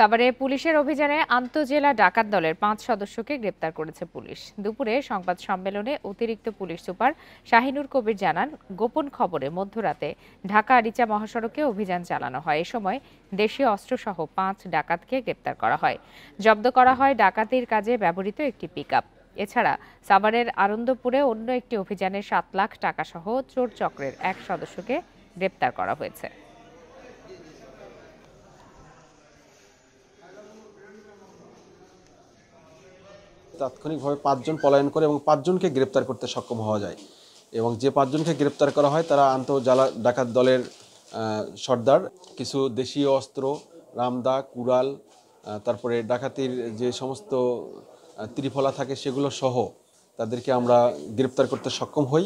সাভারে পুলিশের অভিযানে আন্তজেলা ডাকাত দলের ৫ সদস্যকে গ্রেপ্তার করেছে পুলিশ। দুপুরে সংবাদ সম্মেলনে অতিরিক্ত পুলিশ সুপার শাহিনুর কবির জানান, গোপন খবরে মধ্যরাতে ঢাকা আরিচা মহাসড়কে অভিযান চালানো হয়। এ সময় দেশীয় অস্ত্রসহ ৫ ডাকাতকে গ্রেপ্তার করা হয়। জব্দ করা হয় ডাকাতির কাজে ব্যবহৃত একটি পিকআপ। এছাড়া সাভারের আনন্দপুরে অন্য একটি অভিযানে ৭ লাখ টাকাসহ চোর চক্রের এক সদস্যকে গ্রেপ্তার করা হয়েছে। তাৎক্ষণিকভাবে ৫ জন পলায়ন করে এবং ৫ জনকে গ্রেপ্তার করতে সক্ষম হওয়া যায়। এবং যে ৫ জনকে গ্রেপ্তার করা হয় তারা আন্তঃজেলা ডাকাত দলের সর্দার। কিছু দেশীয় অস্ত্র, রামদা, কুড়াল, তারপরে ডাকাতির যে সমস্ত ত্রিফলা থাকে সেগুলো সহ তাদেরকে আমরা গ্রেপ্তার করতে সক্ষম হই।